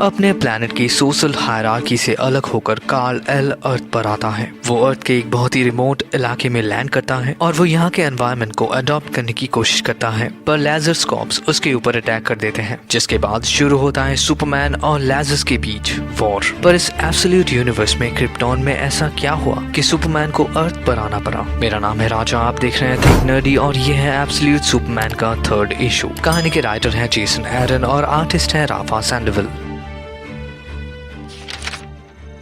अपने प्लेनेट की social hierarchy से अलग होकर कार्ल एल अर्थ पर आता है। वो अर्थ के एक बहुत ही रिमोट इलाके में लैंड करता है और वो यहाँ के एनवायरनमेंट को अडॉप्ट करने की कोशिश करता है, पर लेजर्स कॉप्स उसके ऊपर अटैक कर देते हैं, जिसके बाद शुरू होता है सुपरमैन और लेजर्स के बीच वॉर। पर इस एब्सोल्यूट यूनिवर्स में क्रिप्टॉन में ऐसा क्या हुआ कि सुपरमैन को अर्थ पर आना पड़ा। मेरा नाम है राजा, आप देख रहे हैं थिंक नर्डी और ये है एब्सोल्यूट सुपरमैन का 3rd इशू। कहानी के राइटर हैं जेसन एरन और आर्टिस्ट है राफा सैंडविल।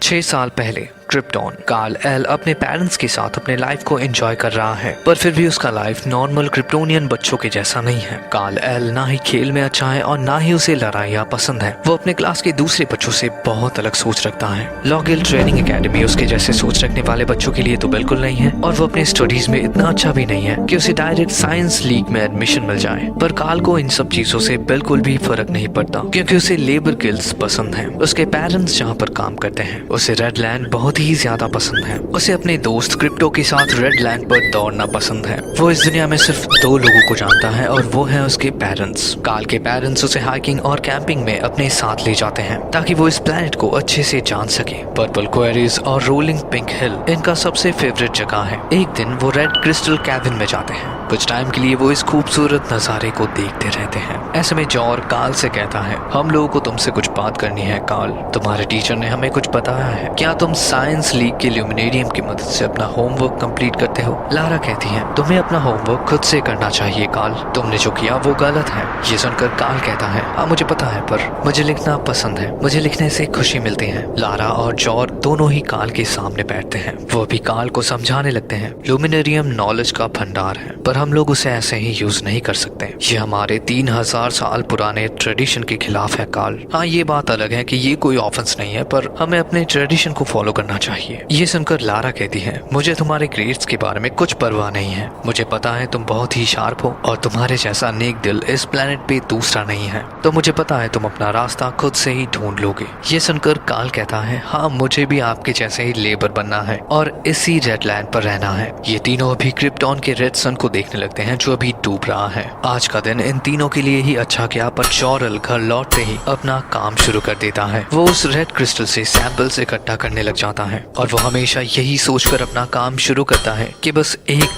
6 साल पहले क्रिप्टॉन कार्ल एल अपने पेरेंट्स के साथ अपने लाइफ को एंजॉय कर रहा है, पर फिर भी उसका लाइफ नॉर्मल क्रिप्टोनियन बच्चों के जैसा नहीं है। कार्ल एल ना ही खेल में अच्छा है और ना ही उसे लड़ाइयाँ पसंद है। वो अपने क्लास के दूसरे बच्चों से बहुत अलग सोच रखता है। लॉगिल ट्रेनिंग एकेडमी उसके जैसे सोच रखने वाले बच्चों के लिए तो बिल्कुल नहीं है, और वो अपने स्टडीज में इतना अच्छा भी नहीं है कि उसे डायरेक्ट साइंस लीग में एडमिशन मिल जाए। पर कार्ल को इन सब चीजों से बिल्कुल भी फर्क नहीं पड़ता, क्योंकि उसे लेबर गिल्ड्स पसंद है। उसके पेरेंट्स जहाँ पर काम करते हैं उसे रेडलैंड बहुत ही ज्यादा पसंद है। उसे अपने दोस्त क्रिप्टो के साथ रेड लैंड पर दौड़ना पसंद है। वो इस दुनिया में सिर्फ 2 लोगों को जानता है और वो है उसके पेरेंट्स। कार्ल के पेरेंट्स उसे हाइकिंग और कैंपिंग में अपने साथ ले जाते हैं ताकि वो इस प्लेनेट को अच्छे से जान सके। पर्पल क्वेरीज और रोलिंग पिंक हिल इनका सबसे फेवरेट जगह है। एक दिन वो रेड क्रिस्टल कैबिन में जाते हैं। कुछ टाइम के लिए वो इस खूबसूरत नजारे को देखते रहते हैं। ऐसे में जॉर कार्ल से कहता है, हम लोगों को तुमसे कुछ बात करनी है कार्ल। तुम्हारे टीचर ने हमें कुछ बताया है। क्या तुम साइंस लीग के ल्यूमिनेरियम की मदद से अपना होमवर्क कंप्लीट करते हो? लारा कहती है, तुम्हें अपना होमवर्क खुद से करना चाहिए कार्ल, तुमने जो किया वो गलत है। ये सुनकर कार्ल कहता है, हाँ मुझे पता है, पर मुझे लिखना पसंद है, मुझे लिखने से खुशी मिलती है। लारा और जॉर दोनों ही कार्ल के सामने बैठते हैं। वो भी कार्ल को समझाने लगते हैं, ल्यूमिनेरियम नॉलेज का भंडार है, पर हम लोग उसे ऐसे ही यूज नहीं कर सकते। ये हमारे 3000 साल पुराने ट्रेडिशन के खिलाफ है कार्ल। हाँ ये बात अलग है कि ये कोई ऑफेंस नहीं है, पर हमें अपने ट्रेडिशन को फॉलो करना चाहिए। ये सुनकर लारा कहती है, मुझे तुम्हारे ग्रेड्स के बारे में कुछ परवाह नहीं है। मुझे पता है तुम बहुत ही शार्प हो और तुम्हारे जैसा नेक दिल इस प्लेनेट पे दूसरा नहीं है, तो मुझे पता है तुम अपना रास्ता खुद से ही ढूंढ लोगे। ये सुनकर कार्ल कहता है, हाँ मुझे भी आपके जैसे ही लेबर बनना है और इसी रेडलैंड पर रहना है। ये तीनों अभी क्रिप्टॉन के रेड सन को देखने लगते हैं जो अभी डूब रहा है। आज का दिन इन तीनों के लिए ही अच्छा गया, पर जॉरल घर लौटते ही अपना काम शुरू कर देता है। वो उस रेड क्रिस्टल से सैंपल्स इकट्ठा करने लग जाता है और वो हमेशा यही सोचकर अपना काम शुरू करता है कि बस एक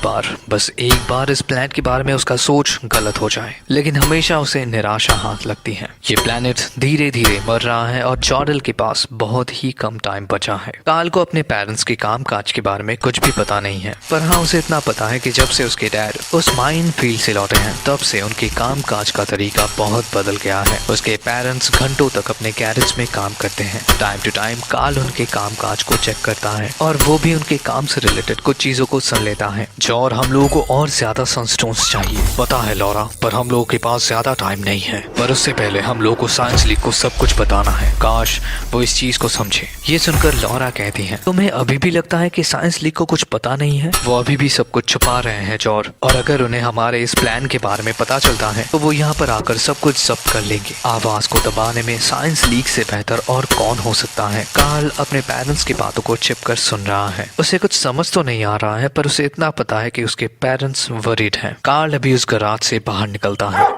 बार इस प्लेनेट के बारे में उसका सोच गलत हो जाए, लेकिन हमेशा उसे निराशा हाथ लगती है। ये प्लेनेट धीरे धीरे मर रहा है और जॉरल के पास बहुत ही कम टाइम बचा है। कार्ल को अपने पेरेंट्स के काम काज के बारे में कुछ भी पता नहीं है, पर हाँ उसे इतना पता है कि जब से उसके डैड उस माइन फील्ड से लौटे हैं तब से उनके काम काज का तरीका बहुत बदल गया है। उसके पेरेंट्स घंटों तक अपने गैरेज में काम करते हैं। टाइम टू टाइम कार्ल उनके काम काज को चेक करता है और वो भी उनके काम से रिलेटेड कुछ चीजों को सुन लेता है। जॉर, हम लोगों को और ज्यादा सनस्टोन्स चाहिए। पता है लॉरा, पर हम लोगों के पास ज्यादा टाइम नहीं है, पर उससे पहले हम लोगों को साइंस लीग को सब कुछ बताना है। काश वो इस चीज को समझे। ये सुनकर लॉरा कहती है, तुम्हें अभी भी लगता है कि साइंस लीग को कुछ पता नहीं है? वो अभी भी सब कुछ छुपा रहे हैं जॉर, और अगर उन्हें हमारे इस प्लान के बारे में पता चलता है तो वो यहाँ पर आकर सब कुछ जब्त कर लेंगे। आवाज को दबाने में साइंस लीग से बेहतर और कौन हो सकता है? कार्ल अपने पेरेंट्स की बातों को छिपकर सुन रहा है। उसे कुछ समझ तो नहीं आ रहा है, पर उसे इतना पता है कि उसके पेरेंट्स वरीड हैं। कार्ल अभी उस गराज से बाहर निकलता है।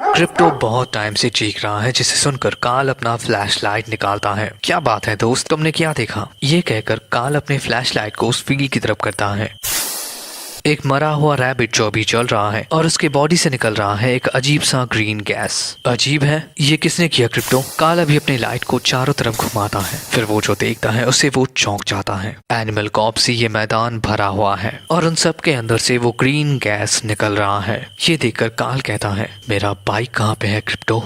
क्रिप्टो बहुत टाइम से चीख रहा है, जिसे सुनकर कार्ल अपना फ्लैशलाइट निकालता है। क्या बात है दोस्त, तुमने क्या देखा? ये कहकर कार्ल अपने फ्लैशलाइट को उस फील्ड की तरफ करता है। एक मरा हुआ रैबिट जो अभी चल रहा है और उसके बॉडी से निकल रहा है एक अजीब सा ग्रीन गैस। अजीब है, ये किसने किया क्रिप्टो? कार्ल अभी अपनी लाइट को चारों तरफ घुमाता है। फिर वो जो देखता है उससे वो चौंक जाता है। एनिमल कॉप से ये मैदान भरा हुआ है और उन सब के अंदर से वो ग्रीन गैस निकल रहा है। ये देखकर कार्ल कहता है, मेरा बाइक कहाँ पे है क्रिप्टो?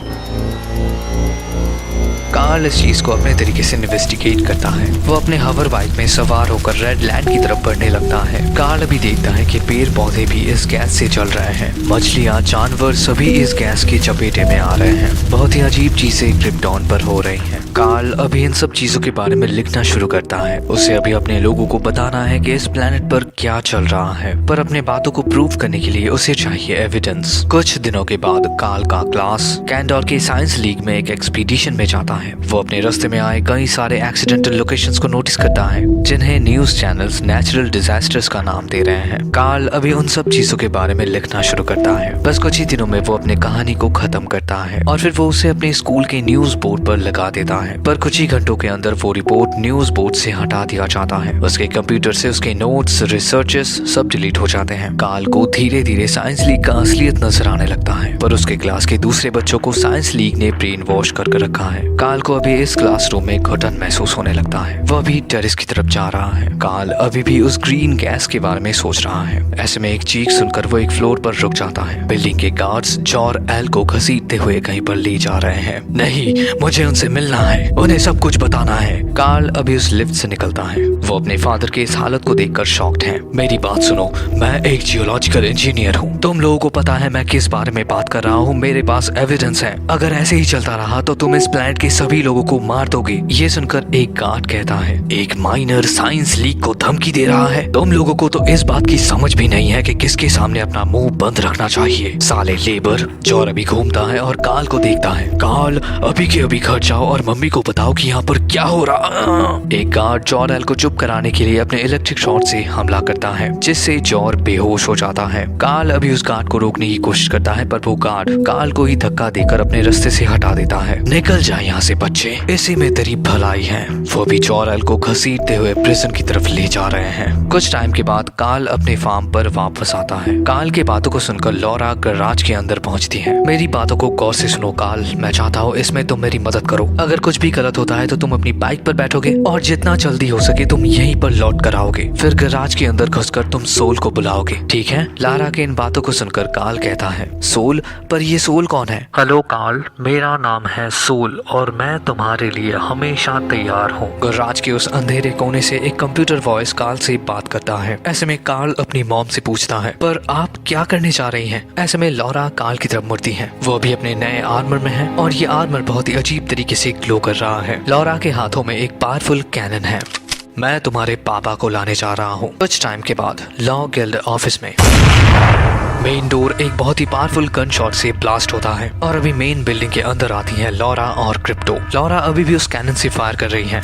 कार्ल इस चीज को अपने तरीके से इन्वेस्टिगेट करता है। वो अपने हवर बाइक में सवार होकर रेड लैंड की तरफ बढ़ने लगता है। कार्ल अभी देखता है कि पेड़ पौधे भी इस गैस से जल रहे हैं। मछलियाँ, जानवर सभी इस गैस की चपेटे में आ रहे हैं। बहुत ही अजीब चीजें क्रिप्टॉन पर हो रही हैं। कार्ल अभी इन सब चीजों के बारे में लिखना शुरू करता है। उसे अभी अपने लोगों को बताना है कि इस प्लेनेट पर क्या चल रहा है, पर अपने बातों को प्रूव करने के लिए उसे चाहिए एविडेंस। कुछ दिनों के बाद कार्ल का क्लास कैंडोर के साइंस लीग में एक एक्सपीडिशन में जाता है। है। वो अपने रास्ते में आए कई सारे एक्सीडेंटल लोकेशंस को नोटिस करता है जिन्हें न्यूज चैनल्स नेचुरल डिजास्टर्स का नाम दे रहे हैं। कार्ल अभी उन सब चीजों के बारे में लिखना शुरू करता है। बस कुछ ही दिनों में वो अपनी कहानी को खत्म करता है और फिर वो उसे अपने स्कूल के न्यूज बोर्ड पर लगा देता है। पर कुछ ही घंटों के अंदर वो रिपोर्ट न्यूज बोर्ड से हटा दिया जाता है। उसके कंप्यूटर से उसके नोट्स, रिसर्चेस सब डिलीट हो जाते हैं। कार्ल को धीरे धीरे साइंस लीग का असलियत नजर आने लगता है, पर उसके क्लास के दूसरे बच्चों को साइंस लीग ने ब्रेन वॉश कर रखा है। कार्ल को अभी इस क्लासरूम में घुटन महसूस होने लगता है। वो अभी टेरेस की तरफ जा रहा है। कार्ल अभी भी उस ग्रीन गैस के बारे में सोच रहा है। ऐसे में एक चीख सुनकर वो एक फ्लोर पर रुक जाता है। बिल्डिंग के गार्ड्स जॉ और एल को घसीटते हुए कहीं पर ले जा रहे हैं। नहीं, मुझे उनसे मिलना है, उन्हें सब कुछ बताना है। कार्ल अभी उस लिफ्ट से निकलता है। वो अपने फादर की इस हालत को देखकर शॉक्ड है। मेरी बात सुनो, मैं एक जियोलॉजिकल इंजीनियर हूँ। तुम लोगों को पता है मैं किस बारे में बात कर रहा हूँ। मेरे पास एविडेंस है। अगर ऐसे ही चलता रहा तो तुम इस प्लैनेट के सभी लोगों को मार दोगे। ये सुनकर एक गार्ड कहता है, एक माइनर साइंस लीग को धमकी दे रहा है। तुम लोगों को तो इस बात की समझ भी नहीं है कि किसके सामने अपना मुंह बंद रखना चाहिए। साले लेबर। जॉर अभी घूमता है और कार्ल को देखता है। कार्ल, अभी के अभी घर जाओ और मम्मी को बताओ कि यहाँ पर क्या हो रहा। एक गार्ड जॉर एल को चुप कराने के लिए अपने इलेक्ट्रिक शॉट से हमला करता है, जिससे जॉर बेहोश हो जाता है। कार्ल अभी उस गार्ड को रोकने की कोशिश करता है, पर वो गार्ड कार्ल को ही धक्का देकर अपने रास्ते से हटा देता है। निकल जाए यहाँ से बच्चे, इसी में तेरी भलाई है। वो भी जॉर एल को घसीटते हुए प्रिजन की तरफ ले जा रहे हैं। कुछ टाइम के बाद कार्ल अपने फार्म पर वापस आता है। कार्ल के बातों को सुनकर लॉरा गैराज के अंदर पहुंचती है। मेरी बातों को गौर से सुनो कार्ल, मैं चाहता हूँ इसमें तुम मेरी मदद करो। अगर कुछ भी गलत होता है तो तुम अपनी बाइक पर बैठोगे और जितना जल्दी हो सके तुम यहीं पर लौट कर आओगे। फिर गैराज के अंदर घुसकर तुम सोल को बुलाओगे, ठीक है? लारा के इन बातों को सुनकर कार्ल कहता है, सोल? पर ये सोल कौन है? हेलो कार्ल, मेरा नाम है सोल और मैं तुम्हारे लिए हमेशा तैयार हूँ। गैराज के उस अंधेरे कोने से एक कंप्यूटर वॉइस कार्ल से बात करता है। ऐसे में कार्ल अपनी मॉम से पूछता है, पर आप क्या करने जा रही हैं? ऐसे में लॉरा कार्ल की तरफ मुड़ती है। वो भी अपने नए आर्मर में है और ये आर्मर बहुत ही अजीब तरीके से ग्लो कर रहा है। लॉरा के हाथों में एक पावरफुल कैनन है। मैं तुम्हारे पापा को लाने जा रहा हूँ। कुछ टाइम के बाद लॉ गिल्ड ऑफिस में मेन डोर एक बहुत ही पावरफुल गन शॉट से ब्लास्ट होता है और अभी मेन बिल्डिंग के अंदर आती हैं लॉरा और क्रिप्टो। लॉरा अभी भी उस कैनन से फायर कर रही है।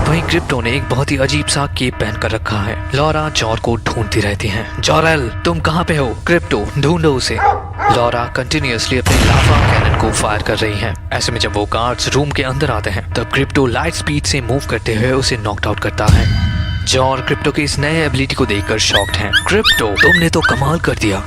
वहीं क्रिप्टो ने एक बहुत ही अजीब सा केप पहन कर रखा है। लॉरा जॉर को ढूंढती रहती है। जॉरेल, तुम कहाँ पे हो? क्रिप्टो, ढूंढो उसे। लॉरा कंटिन्यूअसली अपने लावा कैनन को फायर कर रही है। ऐसे में जब वो गार्ड्स रूम के अंदर आते हैं तब क्रिप्टो लाइट स्पीड से मूव करते हुए उसे नॉकड आउट करता है। जॉर क्रिप्टो की इस नए एबिलिटी को देखकर शॉक्ड है। क्रिप्टो, तुमने तो कमाल कर दिया।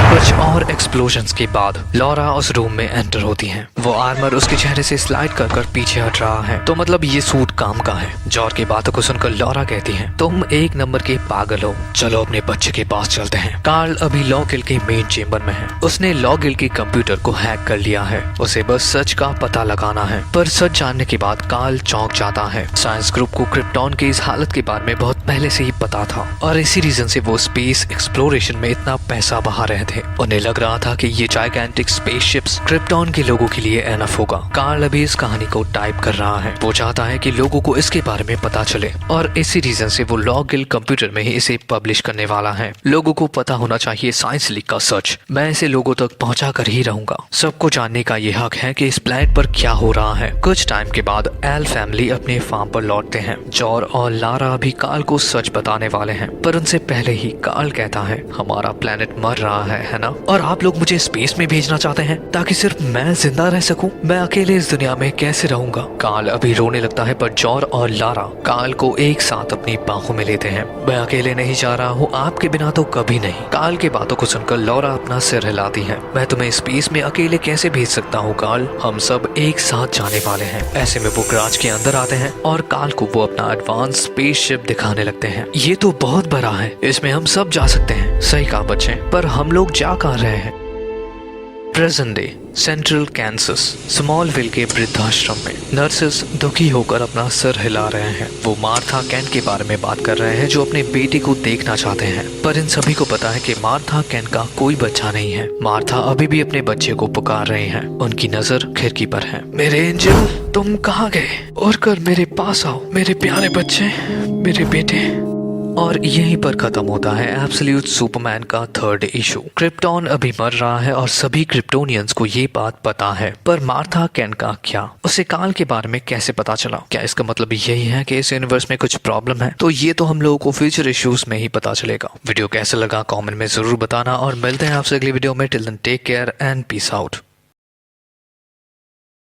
कुछ और एक्सप्लोजन्स के बाद लॉरा उस रूम में एंटर होती है। वो आर्मर उसके चेहरे से स्लाइड कर पीछे हट रहा है, तो मतलब ये सूट काम का है। जॉर की बातों को सुनकर लॉरा कहती है, तुम एक नंबर के पागल हो, चलो अपने बच्चे के पास चलते हैं। कार्ल अभी लॉ गिल्ड के मेन चेम्बर में है। उसने लॉ गिल्ड के कंप्यूटर को हैक कर लिया है। उसे बस सच का पता लगाना है। पर सच जानने के बाद कार्ल चौंक जाता है। साइंस ग्रुप को क्रिप्टॉन की इस हालत के बारे में बहुत पहले से ही पता था और इसी रीजन से वो स्पेस एक्सप्लोरेशन में इतना पैसा बहा रहे थे। उन्हें लग रहा था कि ये जायगेंटिक स्पेसशिप्स क्रिप्टॉन के लोगों के लिए एनफ होगा। कार्ल अभी इस कहानी को टाइप कर रहा है। वो चाहता है कि लोगों को इसके बारे में पता चले और इसी रीजन से वो लॉ गिल्ड कंप्यूटर में ही इसे पब्लिश करने वाला है। लोगों को पता होना चाहिए साइंस लीग का सच। मैं इसे लोगों तक पहुंचा कर ही रहूंगा। सबको जानने का ये हक है कि इस प्लैनेट पर क्या हो रहा है। कुछ टाइम के बाद एल फैमिली अपने फार्म पर लौटते हैं। जॉर और लारा भी कार्ल को सच बताने वाले हैं, पर उनसे पहले ही कार्ल कहता है, हमारा प्लैनेट मर रहा है ना? और आप लोग मुझे स्पेस में भेजना चाहते हैं ताकि सिर्फ मैं जिंदा रह सकूं? मैं अकेले इस दुनिया में कैसे रहूंगा? कार्ल अभी रोने लगता है, पर जॉर और लारा कार्ल को एक साथ अपनी बाहों में लेते हैं। मैं अकेले नहीं जा रहा हूँ, आपके बिना तो कभी नहीं। कार्ल की बातों को सुनकर लॉरा अपना सिर हिलाती है। मैं तुम्हें स्पेस में अकेले कैसे भेज सकता हूँ कार्ल? हम सब एक साथ जाने वाले हैं। ऐसे में वो गैराज के अंदर आते हैं और कार्ल को वो अपना एडवांस स्पेसशिप दिखाने लगते हैं। ये तो बहुत बड़ा है, इसमें हम सब जा सकते हैं। सही कहा बच्चे, पर हम लोग जा कहाँ रहे हैं? प्रेजेंट डे सेंट्रल कैंसस स्मॉलविल के वृद्धाश्रम में नर्सेस दुखी होकर अपना सिर हिला रहे हैं। वो मार्था केंट के बारे में बात कर रहे हैं जो अपने बेटे को देखना चाहते हैं, पर इन सभी को पता है कि मार्था केंट का कोई बच्चा नहीं है। मार्था अभी भी अपने बच्चे को पुकार रहे हैं। उनकी नजर खिड़की पर है। मेरे एंजल, तुम कहाँ गए? उड़कर मेरे पास आओ मेरे प्यारे बच्चे, मेरे बेटे। और यहीं पर खत्म होता है एब्सोल्यूट सुपरमैन का थर्ड इशू। क्रिप्टॉन अभी मर रहा है और सभी क्रिप्टोनियंस को ये बात पता है, पर मार्था केंट का क्या? उसे काल के बारे में कैसे पता चला? क्या इसका मतलब यही है कि इस यूनिवर्स में कुछ प्रॉब्लम है? तो ये तो हम लोगों को फ्यूचर इश्यूज में ही पता चलेगा। वीडियो कैसा लगा कमेंट में जरूर बताना और मिलते हैं आपसे अगली वीडियो में। Till then take care and peace out.